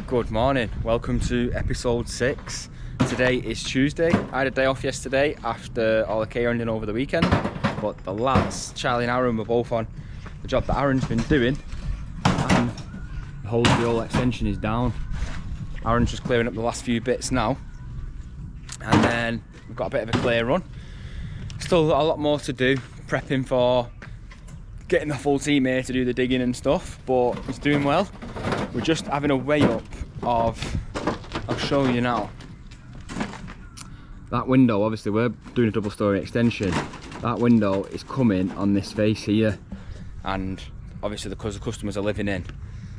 Good morning, welcome to episode 6. Today is Tuesday. I had a day off yesterday after all the care-ending over the weekend, but the lads, Charlie and Aaron, were both on the job that Aaron's been doing, and the whole extension is down. Aaron's just clearing up the last few bits now, and then we've got a bit of a clear run. Still got a lot more to do, prepping for getting the full team here to do the digging and stuff, but it's doing well. We're just having a weigh up of, I'll show you now. That window, obviously we're doing a double story extension. That window is coming on this face here, and obviously because the customers are living in,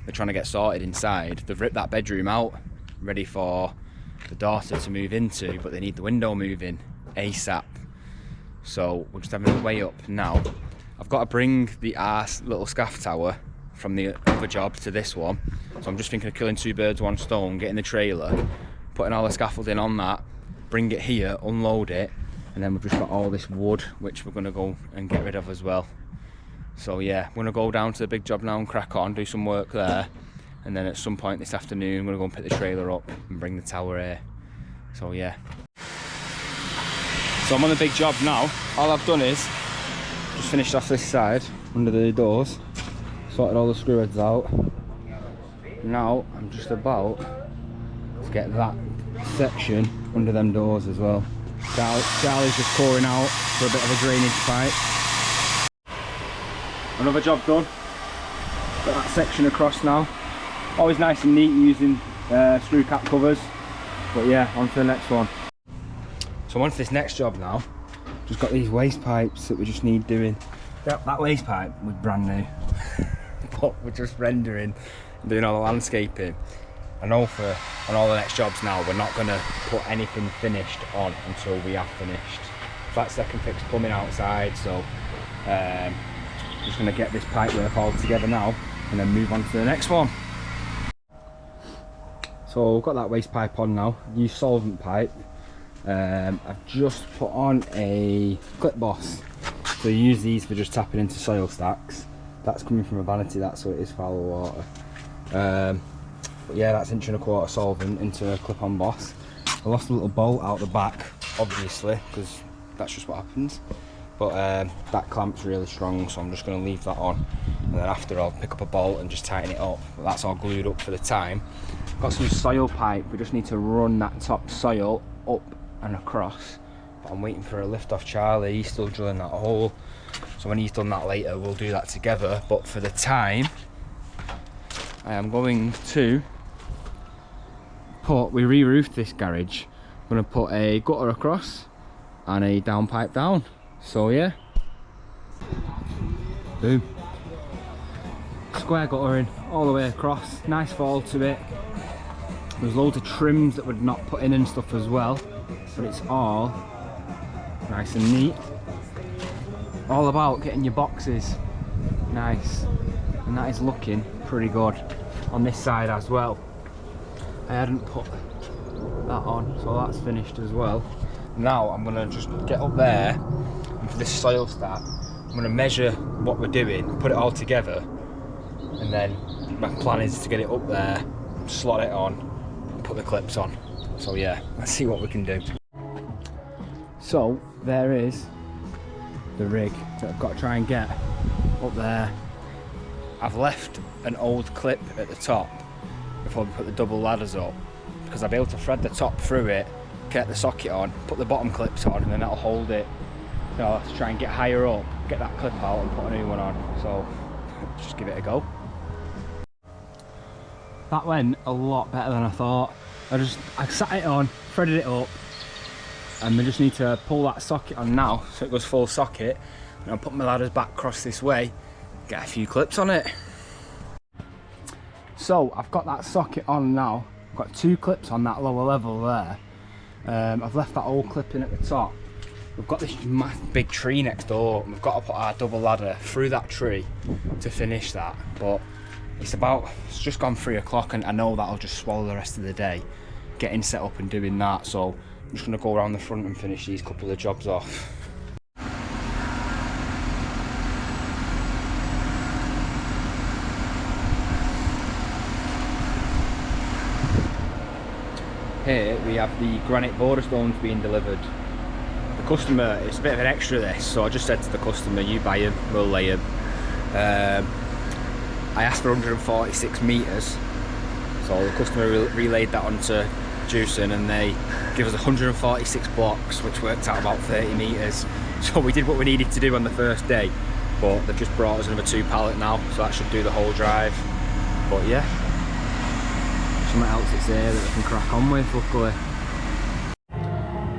they're trying to get sorted inside. They've ripped that bedroom out, ready for the daughter to move into, but they need the window moving ASAP. So we're just having a weigh up now. I've got to bring the little scaff tower from the other job to this one, so I'm just thinking of killing two birds one stone, getting the trailer, putting all the scaffolding on that, bring it here, unload it, and then we've just got all this wood which we're going to go and get rid of as well. So yeah, I'm going to go down to the big job now and crack on, do some work there, and then at some point this afternoon I'm going to go and pick the trailer up and bring the tower here. So yeah, so I'm on the big job now. All I've done is just finished off this side under the doors, sorted all the screw heads out. Now I'm just about to get that section under them doors as well. Charlie's just pouring out for a bit of a drainage pipe. Another job done. Got that section across now. Always nice and neat using screw cap covers. But yeah, on to the next one. So on to this next job now. Just got these waste pipes that we just need doing. That waste pipe was brand new. But we're just rendering and doing all the landscaping. I know on all the next jobs now we're not going to put anything finished on until we have finished. That's second fix plumbing outside, so just going to get this pipe work all together now and then move on to the next one. So we've got that waste pipe on now, use solvent pipe. I've just put on a clip boss, so you use these for just tapping into soil stacks. That's coming from a vanity, that's what it is, foul water. But yeah, that's 1.25 inch solvent into a clip-on boss. I lost a little bolt out the back, obviously, because that's just what happens. But that clamp's really strong, so I'm just going to leave that on. And then after I'll pick up a bolt and just tighten it up. But that's all glued up for the time. Got some soil pipe, we just need to run that top soil up and across. But I'm waiting for a lift off Charlie, he's still drilling that hole. So when he's done that later, we'll do that together. But for the time, I am going to we re-roofed this garage. I'm going to put a gutter across and a down pipe down. So yeah, boom. Square guttering all the way across, nice fall to it. There's loads of trims that we're not put in and stuff as well, but it's all nice and neat. All about getting your boxes nice, and that is looking pretty good on this side as well. I hadn't put that on, so that's finished as well. Now I'm going to just get up there, and for this soil stack I'm going to measure what we're doing, put it all together, and then my plan is to get it up there, slot it on, and put the clips on. So yeah, let's see what we can do. So there is the rig that I've got to try and get up there. I've left an old clip at the top before we put the double ladders up, because I'll be able to thread the top through it, get the socket on, put the bottom clips on, and then that'll hold it. So I'll have to try and get higher up, get that clip out and put a new one on. So just give it a go. That went a lot better than I thought. I sat it on, threaded it up, and we just need to pull that socket on now so it goes full socket, and I'll put my ladders back across this way, get a few clips on it. So I've got that socket on now. I've got 2 clips on that lower level there. I've left that old clip in at the top. We've got this big tree next door, and we've got to put our double ladder through that tree to finish that. But it's just gone 3 o'clock, and I know that'll just swallow the rest of the day getting set up and doing that. So I'm just going to go around the front and finish these couple of jobs off. Here we have the granite border stones being delivered. The customer, it's a bit of an extra this, so I just said to the customer, you buy them, we'll lay them. I asked for 146 metres, so the customer relayed that onto Juicing, and they give us 146 blocks, which worked out about 30 metres. So we did what we needed to do on the first day, but they've just brought us another 2 pallet now, so that should do the whole drive. But yeah, something else that's there that we can crack on with, luckily.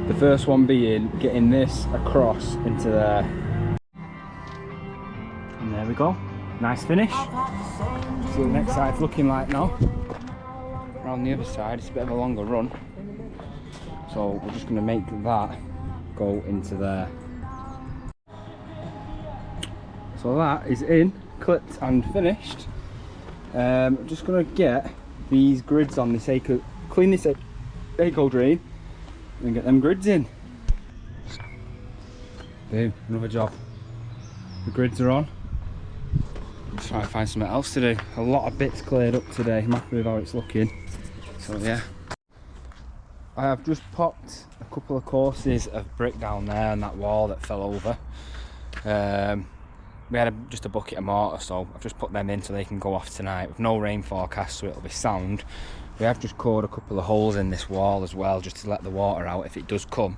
The first one being getting this across into there. And there we go, nice finish. So the next side's looking like now. Around the other side, it's a bit of a longer run. So we're just going to make that go into there. So that is in, clipped and finished. I'm just going to get these grids on this clean this eco drain and get them grids in. Boom, another job. The grids are on. Just trying to find something else to do. A lot of bits cleared up today. I'm happy with how it's looking. So yeah. I have just popped a couple of courses of brick down there on that wall that fell over. We had just a bucket of mortar, so I've just put them in so they can go off tonight with no rain forecast, so it'll be sound. We have just cored a couple of holes in this wall as well, just to let the water out if it does come.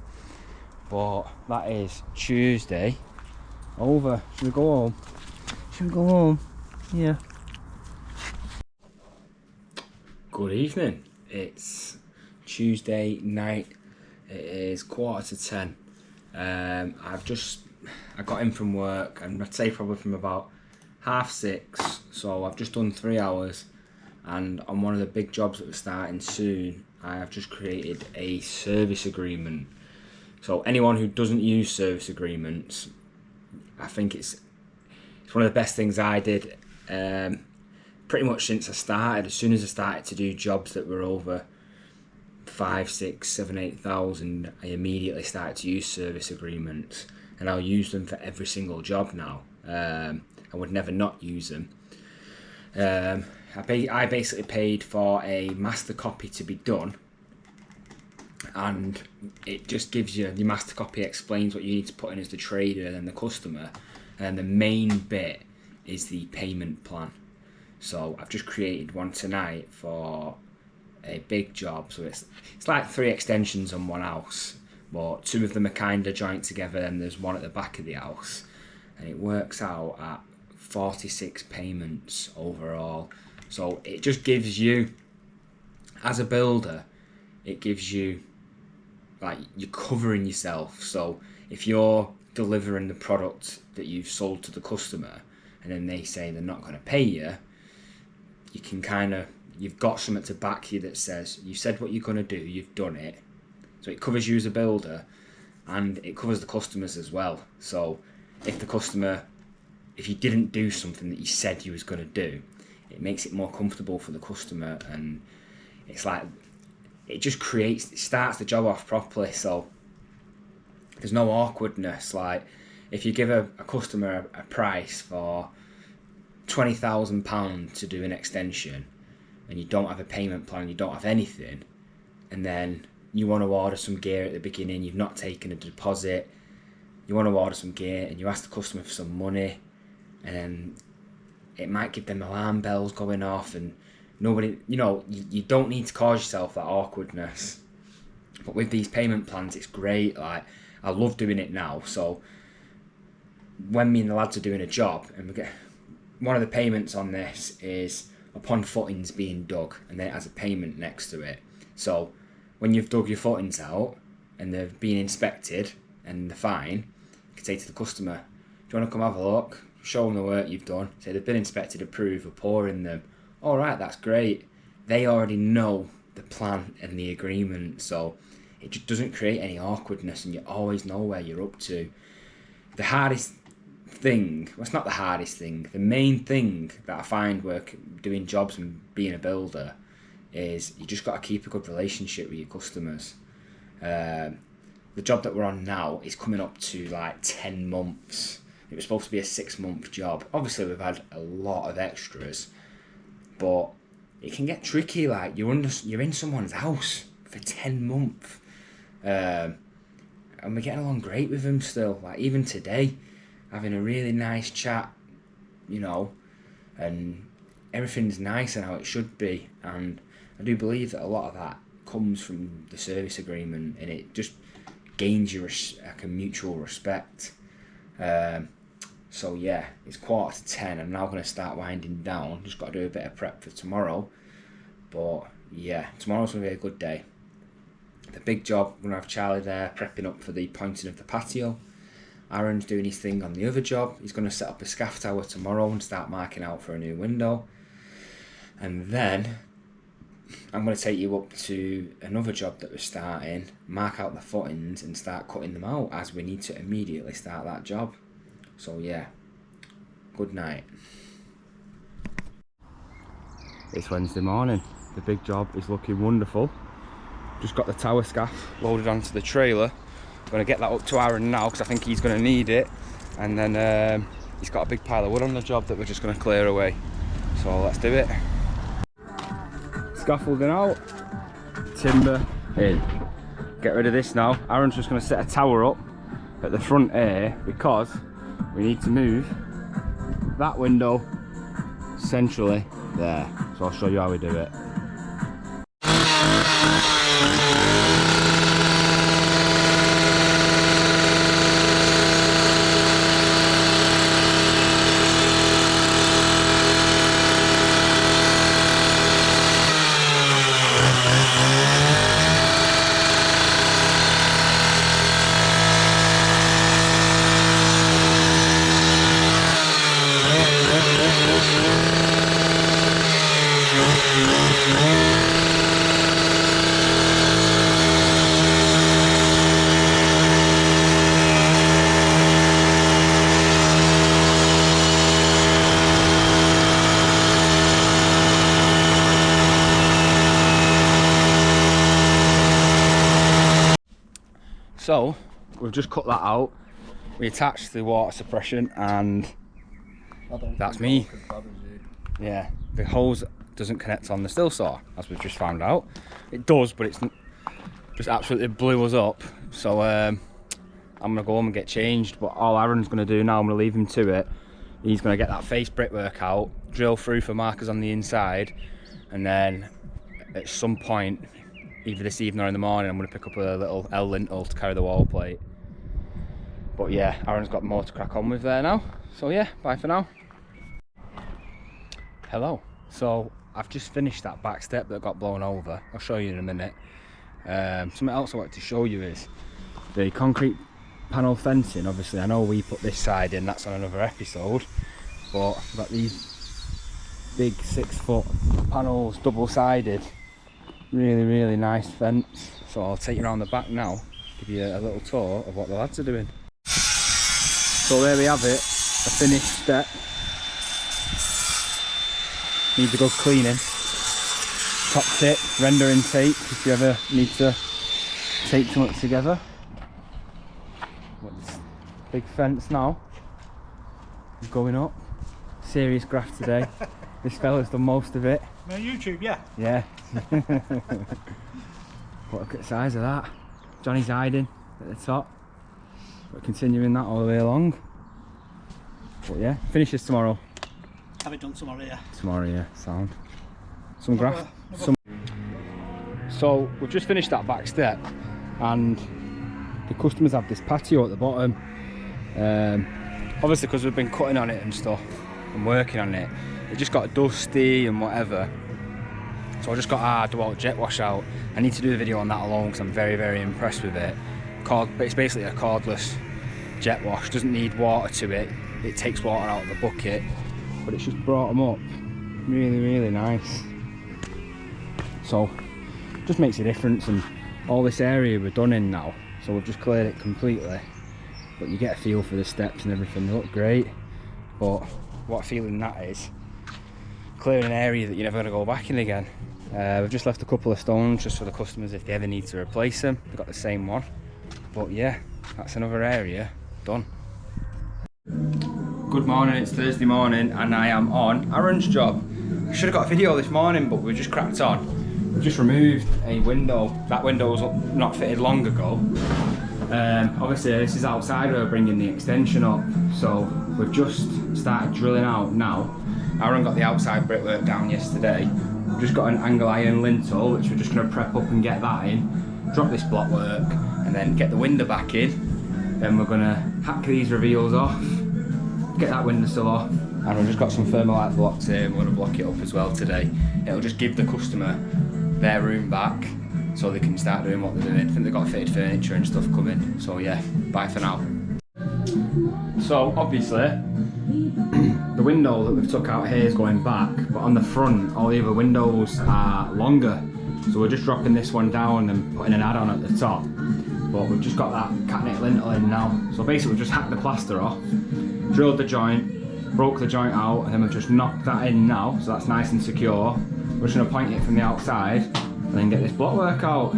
But that is Tuesday over. Should we go home? Should we go home? Yeah. Good evening. It's Tuesday night. It is 10:15. I got in from work, and I'd say probably from about 6:30, so I've just done 3 hours, and on one of the big jobs that we're starting soon, I have just created a service agreement. So anyone who doesn't use service agreements, I think it's one of the best things I did pretty much since I started. As soon as I started to do jobs that were over 5, 6, 7, 8,000, I immediately started to use service agreements, and I'll use them for every single job now. I would never not use them. I basically paid for a master copy to be done, and it just gives you, the master copy explains what you need to put in as the trader and the customer, and the main bit is the payment plan. So I've just created one tonight for a big job, so it's like 3 extensions on one house, but 2 of them are kind of joined together, and there's one at the back of the house, and it works out at 46 payments overall. So it just gives you, as a builder, it gives you, like, you're covering yourself. So if you're delivering the product that you've sold to the customer and then they say they're not going to pay you, you can kind of, you've got something to back you that says you said what you're going to do, you've done it. So it covers you as a builder, and it covers the customers as well. So if the customer, if you didn't do something that you said you was going to do, it makes it more comfortable for the customer, and it's like, it just creates, it starts the job off properly. So there's no awkwardness. Like, if you give a customer a price for £20,000 to do an extension, and you don't have a payment plan, you don't have anything, and then you want to order some gear at the beginning, you've not taken a deposit, you want to order some gear, and you ask the customer for some money, and then it might give them alarm bells going off, and nobody, you don't need to cause yourself that awkwardness. But with these payment plans, it's great. Like, I love doing it now. So when me and the lads are doing a job, and we get, one of the payments on this is upon footings being dug, and then it has a payment next to it. So when you've dug your footings out and they've been inspected and they're fine, you can say to the customer, do you want to come have a look? Show them the work you've done. Say they've been inspected, approved, we're pouring them. All right, that's great. They already know the plan and the agreement, so it just doesn't create any awkwardness, and you always know where you're up to. The hardest thing, well, it's not the hardest thing, the main thing that I find doing jobs and being a builder is you just got to keep a good relationship with your customers. The job that we're on now is coming up to like 10 months. It was supposed to be a 6-month job. Obviously, we've had a lot of extras, but it can get tricky. Like, you're in someone's house for 10 months. And we're getting along great with him still. Like even today, having a really nice chat, you know, and everything's nice and how it should be. And I do believe that a lot of that comes from the service agreement, and it just gains you like a mutual respect. So yeah, it's 9:45. I'm now going to start winding down. Just got to do a bit of prep for tomorrow. But yeah, tomorrow's going to be a good day. The big job, we're going to have Charlie there prepping up for the pointing of the patio. Aaron's doing his thing on the other job. He's going to set up a scaff tower tomorrow and start marking out for a new window. And then I'm going to take you up to another job that we're starting, mark out the footings and start cutting them out, as we need to immediately start that job. So yeah, good night. It's Wednesday morning. The big job is looking wonderful. Just got the tower scaff loaded onto the trailer. I'm going to get that up to Aaron now because I think he's going to need it. And then he's got a big pile of wood on the job that we're just going to clear away. So let's do it. Scaffolding out, timber in. Get rid of this now. Aaron's just going to set a tower up at the front here because we need to move that window centrally there. So I'll show you how we do it. So we've just cut that out. We attached the water suppression and that's me. Yeah, the hose doesn't connect on the still saw, as we've just found out. It does, but it's just absolutely blew us up. So I'm gonna go home and get changed, but all Aaron's gonna do now, I'm gonna leave him to it. He's gonna get that face brickwork out, drill through for markers on the inside, and then at some point, either this evening or in the morning, I'm going to pick up a little L lintel to carry the wall plate. But yeah, Aaron's got more to crack on with there now. So yeah, bye for now. Hello. So I've just finished that back step that got blown over. I'll show you in a minute. Something else I wanted to show you is the concrete panel fencing. Obviously I know we put this side in, that's on another episode. But I've got these big 6-foot panels, double-sided. Really nice fence. So I'll take you around the back now, give you a little tour of what the lads are doing. So there we have it, a finished step. Needs a good cleaning. Top tip, rendering tape if you ever need to tape something together. Big fence now. Going up. Serious graft today. This fella's done most of it. On YouTube, yeah. Yeah. Look at the size of that. Johnny's hiding at the top. We're continuing that all the way along. But yeah, finishes tomorrow. Have it done tomorrow, yeah. Tomorrow, yeah, sound. Some graft. So we've just finished that back step, and the customers have this patio at the bottom. Obviously, because we've been cutting on it and stuff and working on it, it just got dusty and whatever. So I just got our DeWalt jet wash out. I need to do a video on that alone because I'm very impressed with it. It's basically a cordless jet wash, doesn't need water to it. It takes water out of the bucket, but it's just brought them up really nice. So just makes a difference, and all this area we're done in now, so we've just cleared it completely. But you get a feel for the steps and everything, they look great. But what feeling that is, clearing an area that you're never going to go back in again. We've just left a couple of stones just for the customers if they ever need to replace them. They've got the same one. But yeah, that's another area done. Good morning, it's Thursday morning and I am on Aaron's job. I should have got a video this morning, but we just cracked on. We've just removed a window. That window was not fitted long ago. Obviously this is outside where we're bringing the extension up, so we've just started drilling out now. Aaron got the outside brickwork down yesterday. We've just got an angle iron lintel which we're just going to prep up and get that in, drop this block work and then get the window back in. Then we're going to hack these reveals off, get that windowsill off, and we've just got some thermalite blocks here and we're going to block it up as well today. It'll just give the customer their room back so they can start doing what they're doing. I think they've got fitted furniture and stuff coming, so yeah, bye for now. So obviously the window that we've took out here is going back, but on the front all the other windows are longer, so we're just dropping this one down and putting an add-on at the top. But we've just got that catnip lintel in now, so basically we've just hacked the plaster off, drilled the joint, broke the joint out, and then we've just knocked that in now, so that's nice and secure. We're just going to point it from the outside and then get this block work out.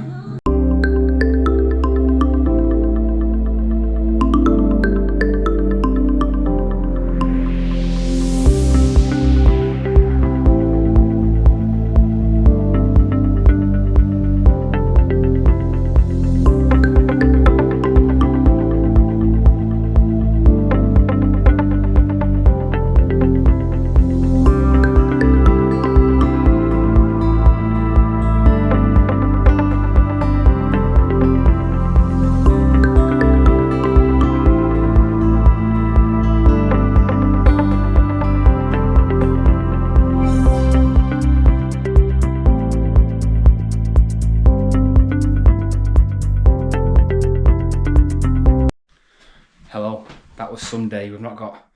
Hello, that was Sunday. We've not got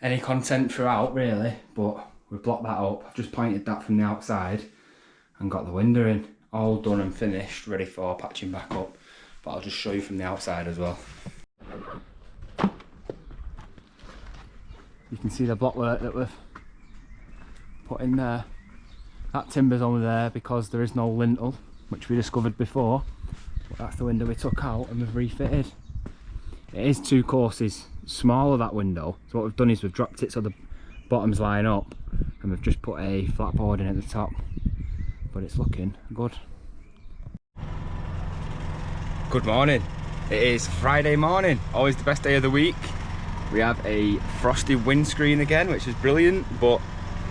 any content throughout really, but we've blocked that up. I've just pointed that from the outside and got the window in, all done and finished, ready for patching back up. But I'll just show you from the outside as well. You can see the block work that we've put in there. That timber's only there because there is no lintel, which we discovered before. But that's the window we took out and we've refitted. It is 2 courses smaller, that window, so what we've done is we've dropped it so the bottoms line up and we've just put a flat board in at the top, but it's looking good. Good morning. It is Friday morning, always the best day of the week. We have a frosty windscreen again, which is brilliant, but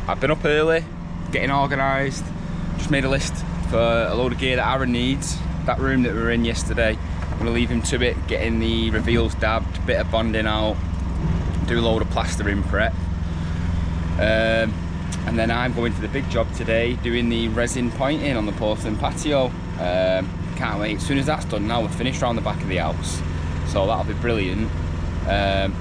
I've been up early getting organised, just made a list for a load of gear that Aaron needs. That room that we were in yesterday, I'm going to leave him to it, getting the reveals dabbed, bit of bonding out, do a load of plastering prep. And then I'm going to the big job today, doing the resin pointing on the porcelain patio. Can't wait. As soon as that's done now, we're finished around the back of the house. So that'll be brilliant. And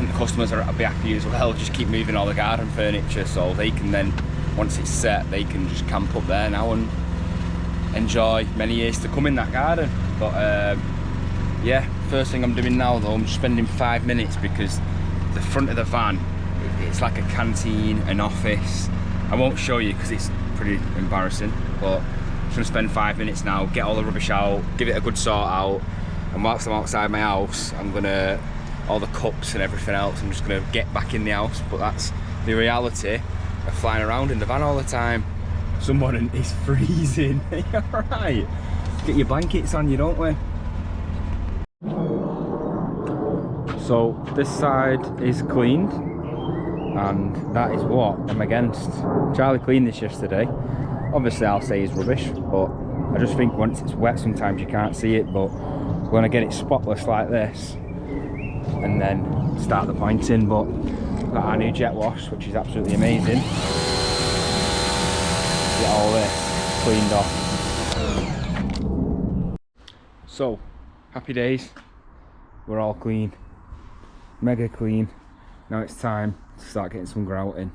the customers will be happy as well, just keep moving all the garden furniture so they can then, once it's set, they can just camp up there now and enjoy many years to come in that garden. But yeah, first thing I'm doing now though, I'm just spending 5 minutes because the front of the van, it's like a canteen, an office. I won't show you because it's pretty embarrassing, but I'm just gonna spend 5 minutes now, get all the rubbish out, give it a good sort out, and whilst I'm outside my house, I'm gonna, all the cups and everything else, I'm just gonna get back in the house. But that's the reality of flying around in the van all the time. Someone is freezing. Are you alright? Get your blankets on you, don't we? So this side is cleaned, and that is what I'm against. Charlie cleaned this yesterday. Obviously I'll say it's rubbish, but I just think once it's wet sometimes you can't see it. But we're going to get it spotless like this and then start the pointing. But we've got our new jet wash, which is absolutely amazing. Get all this cleaned off. So, happy days. We're all clean. Mega clean. Now it's time to start getting some grout in.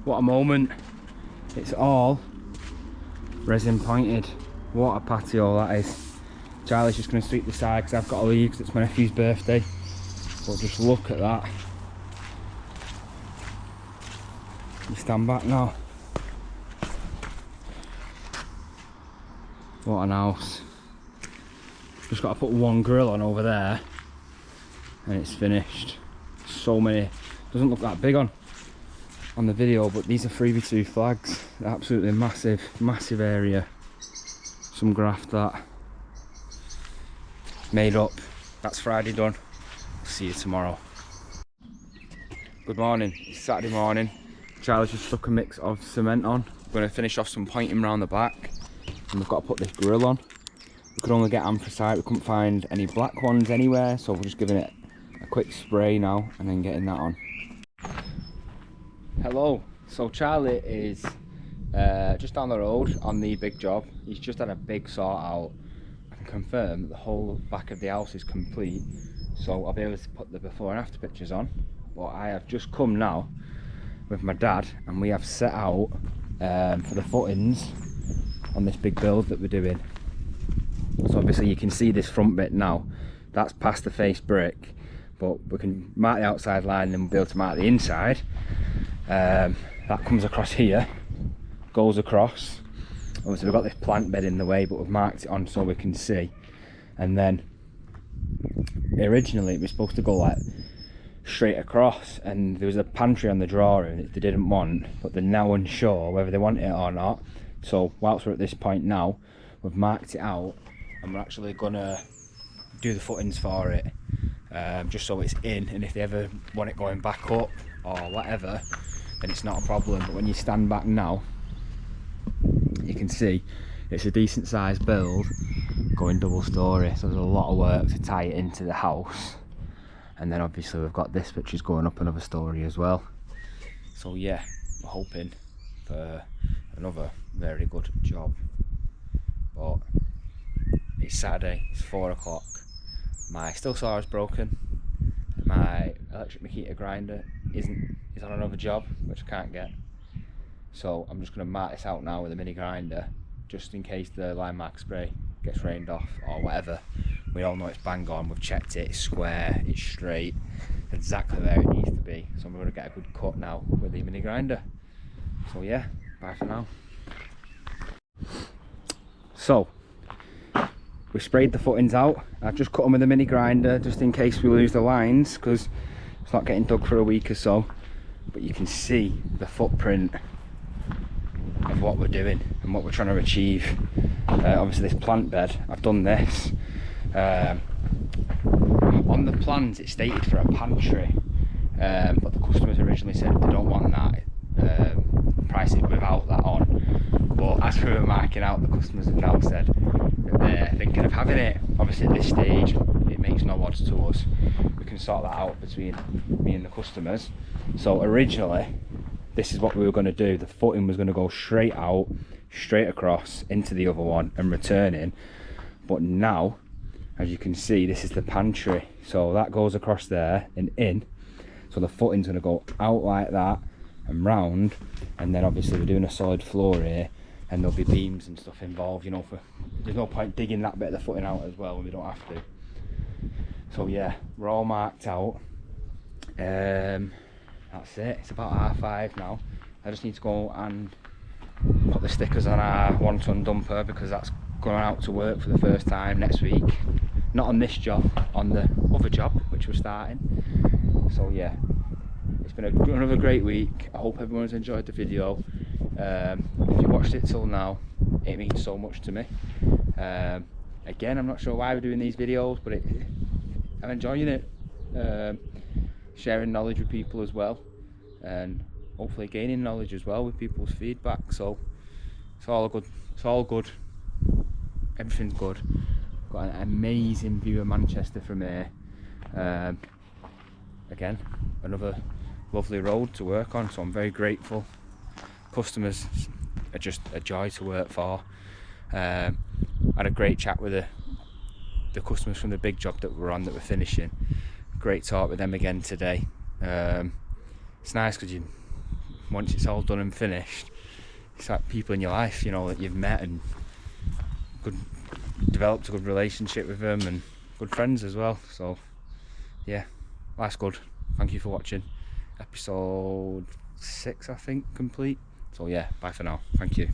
What a moment. It's all resin pointed. What a patio that is. Charlie's just going to sweep the side because I've got to leave because it's my nephew's birthday. But just look at that. You stand back now. What an house. Just got to put one grill on over there and it's finished. So many, doesn't look that big on. on the video, but these are 3x2 flags. They're absolutely massive, massive area. Some graft that made up. That's Friday done. See you tomorrow. Good morning. It's Saturday morning. Charlie's just stuck a mix of cement on. We're going to finish off some pointing around the back, and we've got to put this grill on. We could only get anthracite. We couldn't find any black ones anywhere, so we're just giving it a quick spray now and then getting that on. Hello. So Charlie is just down the road on the big job. He's just had a big sort out. I can confirm that the whole back of the house is complete, so I'll be able to put the before and after pictures on. But I have just come now with my dad, and we have set out for the footings on this big build that we're doing. So obviously you can see this front bit now, that's past the face brick, but we can mark the outside line and we'll be able to mark the inside. That comes across here, goes across. Obviously we've got this plant bed in the way, but we've marked it on so we can see. And then originally it was supposed to go like straight across, and there was a pantry on the drawing that they didn't want, but they're now unsure whether they want it or not. So whilst we're at this point now, we've marked it out and we're actually gonna do the footings for it, just so it's in, and if they ever want it going back up or whatever, then it's not a problem. But when you stand back now, you can see it's a decent sized build going double story, so there's a lot of work to tie it into the house. And then obviously we've got this which is going up another story as well. So yeah, we're hoping for another very good job. But it's Saturday, it's 4 o'clock. My still saw is broken. My electric Makita grinder is on another job, which I can't get. So I'm just going to mark this out now with a mini grinder, just in case the line mark spray gets rained off or whatever. We all know it's bang on, we've checked it, it's square, it's straight, exactly where it needs to be. So I'm going to get a good cut now with the mini grinder. So yeah, bye for now. So, we sprayed the footings out. I've just cut them with a mini grinder just in case we lose the lines, because it's not getting dug for a week or so. But you can see the footprint of what we're doing and what we're trying to achieve. Obviously this plant bed, I've done this. On the plans it stated for a pantry, but the customers originally said they don't want that, price it without that on. But as we were marking out, the customers have now said that they're thinking of having it. Obviously at this stage it makes no odds to us, we can sort that out between me and the customers. So originally this is what we were going to do. The footing was going to go straight out, straight across into the other one and return in. But now, as you can see, this is the pantry, so that goes across there and in, so the footing's going to go out like that and round, and then obviously we're doing a solid floor here and there'll be beams and stuff involved, you know, there's no point digging that bit of the footing out as well when we don't have to. So yeah, we're all marked out. That's it, it's about 5:30 now. I just need to go and put the stickers on our 1 ton dumper, because that's going out to work for the first time next week. Not on this job, on the other job which we're starting. So yeah, it's been another great week. I hope everyone's enjoyed the video. If you watched it till now, it means so much to me. Again, I'm not sure why we're doing these videos, but I'm enjoying it. Sharing knowledge with people as well, and hopefully gaining knowledge as well with people's feedback. So it's all good. It's all good. Everything's good. Got an amazing view of Manchester from here. Again, another lovely road to work on, so I'm very grateful. Customers are just a joy to work for. Had a great chat with the customers from the big job that we're on, that we're finishing. Great talk with them again today. It's nice because once it's all done and finished, it's like people in your life, you know, that you've met and developed a good relationship with them, and good friends as well. So yeah, life's good. Thank you for watching. Episode 6 I think complete. So yeah, bye for now. Thank you.